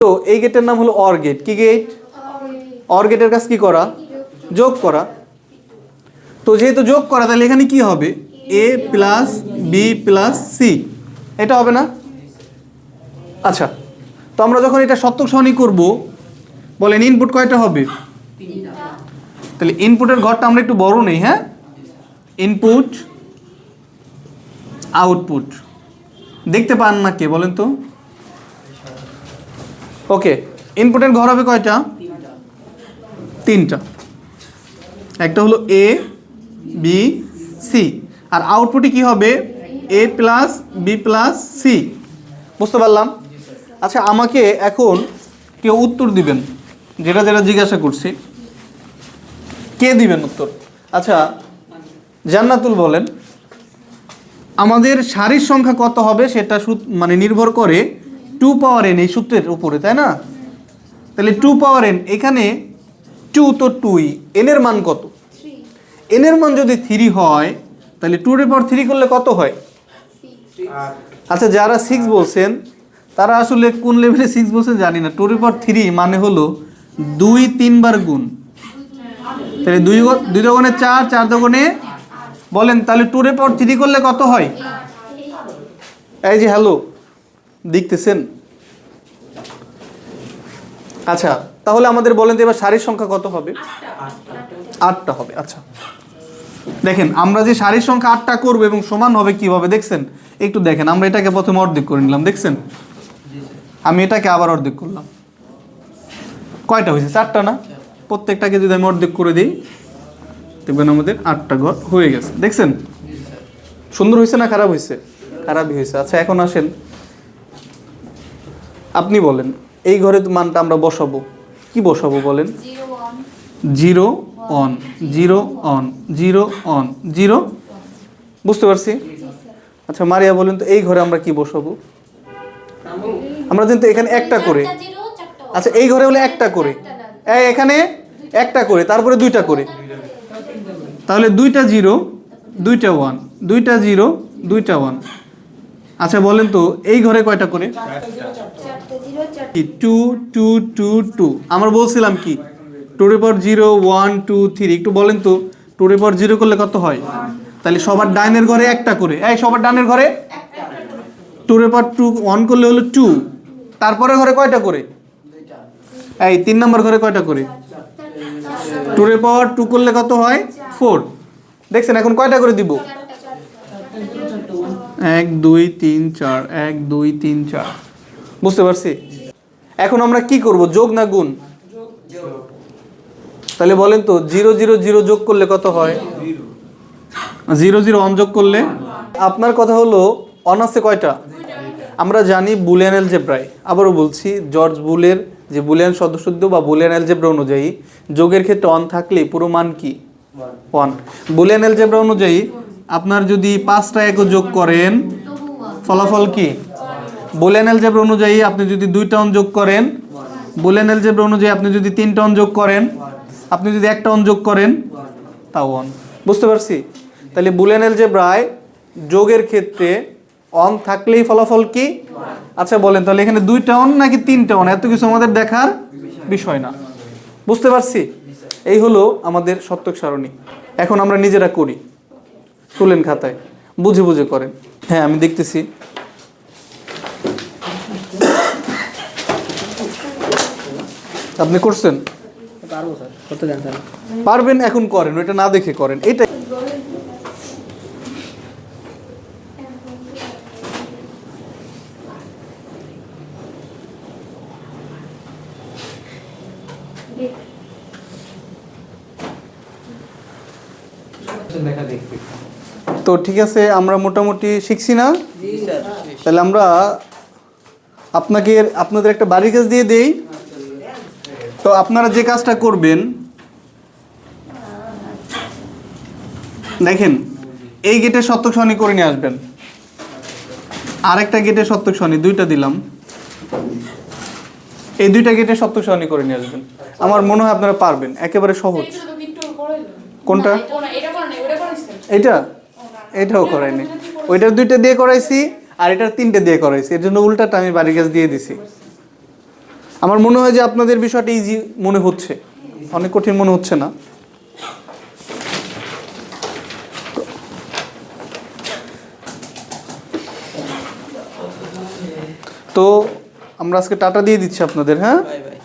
তো এই গেটের নাম হলো অর গেট। কি গেট? অর গেটের কাজ কি করা? যোগ করা। তো যেহেতু যোগ করা, তাহলে এখানে কি হবে? a plus B plus C, এটা হবে না? আচ্ছা, তো আমরা যখন এটা সত্যক সারণী করব, বলেন ইনপুট কয়টা হবে? তাহলে ইনপুটের ঘরটা আমরা একটু বড় নেই। হ্যাঁ, ইনপুট আউটপুট দেখতে পান না কে বলেন তো? ওকে, ইনপুটের ঘর হবে কয়টা? তিনটা। একটা হলো এ বি সি, আর আউটপুটে কি হবে? এ প্লাস বি প্লাস সি। বুঝতে পারলাম? আচ্ছা, আমাকে এখন কেউ উত্তর দিবেন যেটা যেটা জিজ্ঞাসা করছি। কে দিবেন উত্তর? আচ্ছা, জান্নাতুল বলেন, আমাদের সারির সংখ্যা কত হবে সেটা মানে নির্ভর করে 2 পাওয়ার n এই সূত্রের উপরে, তাই না? তাহলে 2 পাওয়ার n, এখানে 2 তো 2ই, n এর মান কত? n এর মান যদি 3 হয়, তাহলে 2 এর পাওয়ার 3 করলে কত হয়? আচ্ছা, যারা 6 বলছেন তারা আসলে কোন লেভেলে 6 বলছেন জানি না। 2 এর পাওয়ার 3 মানে হলো 2 3 বার গুণ, তাহলে 2 দুগুণে 4, 4 দুগুণে, বলেন তাহলে 2 এর পাওয়ার 3 করলে কত হয়? এই যে হ্যালো, দেখতেছেন? আচ্ছা, তাহলে আমাদের বলেন তো এবার সারির সংখ্যা কত হবে? 8টা হবে। আচ্ছা, দেখেন আমরা যে সারির সংখ্যা 8টা করব এবং সমান হবে কিভাবে দেখছেন? একটু দেখেন, আমরা এটাকে প্রথমে অর্ধেক করে নিলাম, দেখছেন? আমি এটাকে আবার অর্ধেক করলাম। কয়টা হয়েছে? 4টা না? প্রত্যেকটাকে যদি আমি অর্ধেক করে দিই, দেখবেন আমাদের 8টা ঘর হয়ে গেছে। দেখছেন সুন্দর হয়েছে না খারাপ হয়েছে? খারাপই হয়েছে। আচ্ছা, এখন আসেন, আপনি বলেন এই ঘরের মানটা আমরা বসাবো, কি বসাবো বলেন? 0 অন 0 অন 0 অন 0। বুঝতে পারছি? আচ্ছা, মারিয়া বলেন তো এই ঘরে আমরা কি বসাবো? আমরা কিন্তু এখানে একটা করে, আচ্ছা এই ঘরে হলে একটা করে, এখানে একটা করে, তারপরে 2টা করে, তাহলে 2টা 0 2টা 1, 2টা 0 2টা 1। আচ্ছা বলেন তো এই ঘরে কয়টা করে? 2 2 2 2। আমরা বলছিলাম কি 2 এর পাওয়ার 0 1 2 3। একটু বলেন তো 2 এর পাওয়ার 0 করলে কত হয়? তাহলে সবার ডাইনের ঘরে একটা করে, এই সবার ডানের ঘরে 2 এর পাওয়ার 2 1 করলে হলো 2, তারপরে ঘরে কয়টা করে? এই 3 নম্বর ঘরে কয়টা করে? 2 এর পাওয়ার 2 করলে কত হয়? 4। দেখছেন এখন কয়টা করে দিব? 1 2 3 4, 1 2 3 4। বুঝতে পারছি? এখন আমরা কি করব, যোগ না গুণ? তাহলে বলেন তো 0 0 0 যোগ করলে কত হয়? 0 0 অন যোগ করলে? আপনার কথা হলো অন আছে কয়টা? আমরা জানি বুলিয়ান অ্যালজেব্রায়, আবারও বলছি, জর্জ বুলের যে বুলিয়ান সদস্যদ্য বা বুলিয়ান অ্যালজেব্রা অনুযায়ী যোগের ক্ষেত্রে অন থাকলে পুরো মান কি? 1। বুলিয়ান অ্যালজেব্রা অনুযায়ী আপনার যদি 5টা একও যোগ করেন ফলাফল কি? বুলিয়ান অ্যালজেব্রা অনুযায়ী আপনি যদি 2টা অন যোগ করেন, বুলিয়ান অ্যালজেব্রা অনুযায়ী আপনি যদি 3টা অন যোগ করেন, আপনি যদি একটা অন যোগ করেন, তাও 1। বুঝতে পারছি? তাহলে বুলিয়ান অ্যালজেব্রায় যোগের ক্ষেত্রে অন থাকলেই ফলাফল কি? আচ্ছা বলেন তাহলে এখানে 2টা অন নাকি 3টা অন, এত কিছু আমাদের দেখার বিষয় না। বুঝতে পারছি? এই হলো আমাদের সত্যক সারণী। এখন আমরা নিজেরা করি, তুলেন খাতায়, বুঝে বুঝে করেন। হ্যাঁ আমি দেখতেছি। আপনি করছেন? পারবো স্যার, করতে জান স্যার। পারবেন, এখন করেন, ওইটা না দেখে করেন। এইটা তো ঠিক আছে, আমরা মোটামুটি শিখছি না? তাহলে আমরা আপনাদের একটা বাড়ির কাজ দিয়ে দেই। তো আপনারা যে কাজটা করবেন, দেখেন এই গেটের সত্যক সারণী করে নিয়ে আসবেন, আরেকটা গেটের সত্যক সারণী, 2টা দিলাম, এই 2টা গেটের সত্যক সারণী করে নিয়ে আসবেন। আমার মনে হয় আপনারা পারবেন, একেবারে সহজ। কোনটা? এইটা? এটাও করাইনি, ওইটার 2টা দিয়ে করাইছি আর এটার 3টে দিয়ে করাইছি, এর জন্য উল্টাটা আমি বাড়ির কাজ দিয়ে দিছি। আমার মনে হয় যে আপনাদের বিষয়টা ইজি মনে হচ্ছে, অনেক কঠিন মনে হচ্ছে না। তো আমরা আজকে টাটা দিয়ে দিচ্ছি আপনাদের, হ্যাঁ। Bye bye.